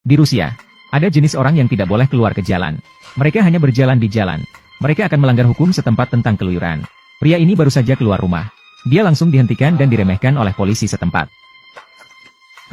Di Rusia, ada jenis orang yang tidak boleh keluar ke jalan. Mereka hanya berjalan di jalan. Mereka akan melanggar hukum setempat tentang keluyuran. Pria ini baru saja keluar rumah. Dia langsung dihentikan dan diremehkan oleh polisi setempat.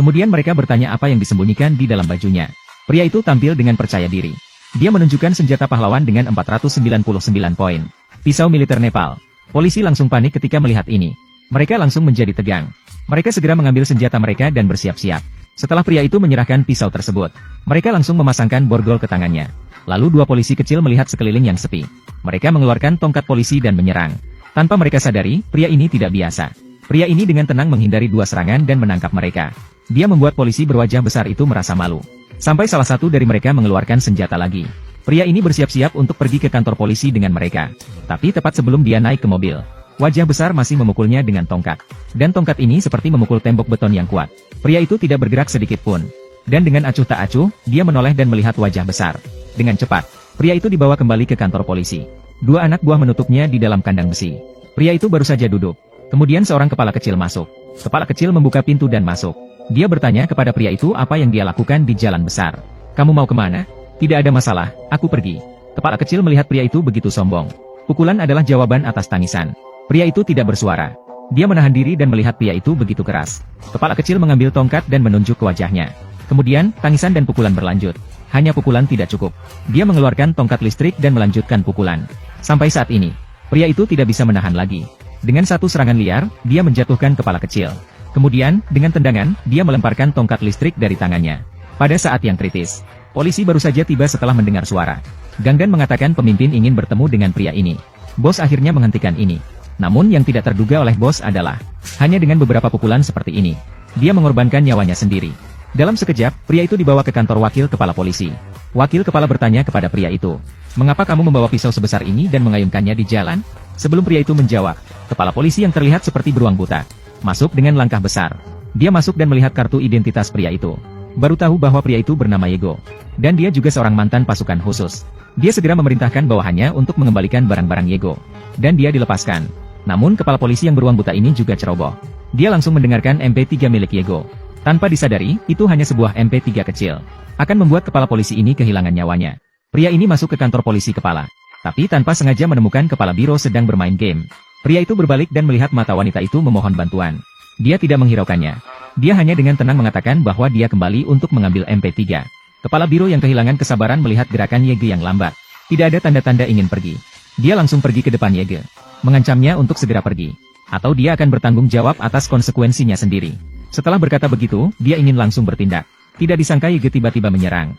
Kemudian mereka bertanya apa yang disembunyikan di dalam bajunya. Pria itu tampil dengan percaya diri. Dia menunjukkan senjata pahlawan dengan 499 poin. Pisau militer Nepal. Polisi langsung panik ketika melihat ini. Mereka langsung menjadi tegang. Mereka segera mengambil senjata mereka dan bersiap-siap. Setelah pria itu menyerahkan pisau tersebut, mereka langsung memasangkan borgol ke tangannya. Lalu dua polisi kecil melihat sekeliling yang sepi. Mereka mengeluarkan tongkat polisi dan menyerang. Tanpa mereka sadari, pria ini tidak biasa. Pria ini dengan tenang menghindari dua serangan dan menangkap mereka. Dia membuat polisi berwajah besar itu merasa malu. Sampai salah satu dari mereka mengeluarkan senjata lagi. Pria ini bersiap-siap untuk pergi ke kantor polisi dengan mereka. Tapi tepat sebelum dia naik ke mobil, wajah besar masih memukulnya dengan tongkat. Dan tongkat ini seperti memukul tembok beton yang kuat. Pria itu tidak bergerak sedikit pun. Dan dengan acuh tak acuh, dia menoleh dan melihat wajah besar. Dengan cepat, pria itu dibawa kembali ke kantor polisi. Dua anak buah menutupnya di dalam kandang besi. Pria itu baru saja duduk. Kemudian seorang kepala kecil masuk. Kepala kecil membuka pintu dan masuk. Dia bertanya kepada pria itu apa yang dia lakukan di jalan besar. Kamu mau kemana? Tidak ada masalah, aku pergi. Kepala kecil melihat pria itu begitu sombong. Pukulan adalah jawaban atas tangisan. Pria itu tidak bersuara. Dia menahan diri dan melihat pria itu begitu keras. Kepala kecil mengambil tongkat dan menunjuk ke wajahnya. Kemudian, tangisan dan pukulan berlanjut. Hanya pukulan tidak cukup. Dia mengeluarkan tongkat listrik dan melanjutkan pukulan. Sampai saat ini, pria itu tidak bisa menahan lagi. Dengan satu serangan liar, dia menjatuhkan kepala kecil. Kemudian, dengan tendangan, dia melemparkan tongkat listrik dari tangannya. Pada saat yang kritis, polisi baru saja tiba setelah mendengar suara. Ganggan mengatakan pemimpin ingin bertemu dengan pria ini. Bos akhirnya menghentikan ini. Namun yang tidak terduga oleh bos adalah, hanya dengan beberapa pukulan seperti ini, dia mengorbankan nyawanya sendiri. Dalam sekejap, pria itu dibawa ke kantor wakil kepala polisi. Wakil kepala bertanya kepada pria itu, mengapa kamu membawa pisau sebesar ini dan mengayunkannya di jalan? Sebelum pria itu menjawab, kepala polisi yang terlihat seperti beruang buta, masuk dengan langkah besar. Dia masuk dan melihat kartu identitas pria itu. Baru tahu bahwa pria itu bernama Yego. Dan dia juga seorang mantan pasukan khusus. Dia segera memerintahkan bawahannya untuk mengembalikan barang-barang Yego. Dan dia dilepaskan. Namun kepala polisi yang beruang buta ini juga ceroboh. Dia langsung mendengarkan MP3 milik Yego. Tanpa disadari, itu hanya sebuah MP3 kecil. Akan membuat kepala polisi ini kehilangan nyawanya. Pria ini masuk ke kantor polisi kepala. Tapi tanpa sengaja menemukan kepala biro sedang bermain game. Pria itu berbalik dan melihat mata wanita itu memohon bantuan. Dia tidak menghiraukannya. Dia hanya dengan tenang mengatakan bahwa dia kembali untuk mengambil MP3. Kepala biro yang kehilangan kesabaran melihat gerakan Yege yang lambat. Tidak ada tanda-tanda ingin pergi. Dia langsung pergi ke depan Yege. Mengancamnya untuk segera pergi. Atau dia akan bertanggung jawab atas konsekuensinya sendiri. Setelah berkata begitu, dia ingin langsung bertindak. Tidak disangka Yege tiba-tiba menyerang.